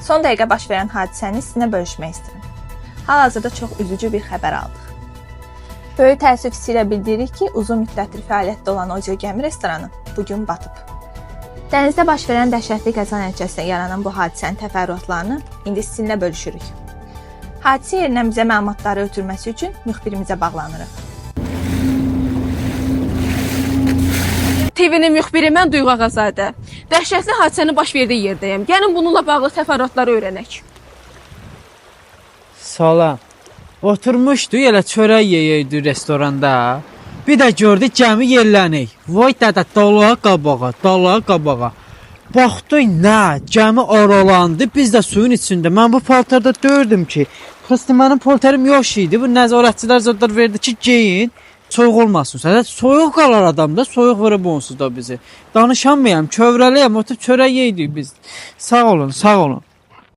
Son dəqiqə baş verən hadisəni sizinlə bölüşmək istəyirəm. Hal-hazırda çox üzücü bir xəbər aldıq. Böyük təəssüf ilə bildiririk ki, uzun müddətdir fəaliyyətdə olan Oco gəmi restoranı bugün batıb. Dənizdə baş verən dəhşətli qəza nəticəsində yaranan bu hadisənin təfərrüatlarını indi sizinlə bölüşürük. Hadisə yerindən bizə məlumatları ötürməsi üçün müxbirimizə bağlanırıq. TV-nin müxbiri mən Duyğu Ağazadə. Dəhşətli hadisənin baş verdiyi yerdəyəm. Gəlin bununla bağlı təfərrüatları öyrənək. Salam. Oturmuşdu, elə çörək yeyirdi restoranda. Bir də gördü gəmi yerlənir. Vay dədə, dalağa qabağa. Baxdı, nə? Gəmi aralandı, biz də suyun içində. Mən bu paltarda dördüm ki, xıstimanın paltarım yox idi. Bu nəzarətçilər zədlər verdi ki, geyin. Soyuq olmasın. Sənə soyuq qalar adamda, soyuq vurub onsuz da bizi. Danışamayam, kövrəliyəm, oturub çörək yeydik biz. Sağ olun.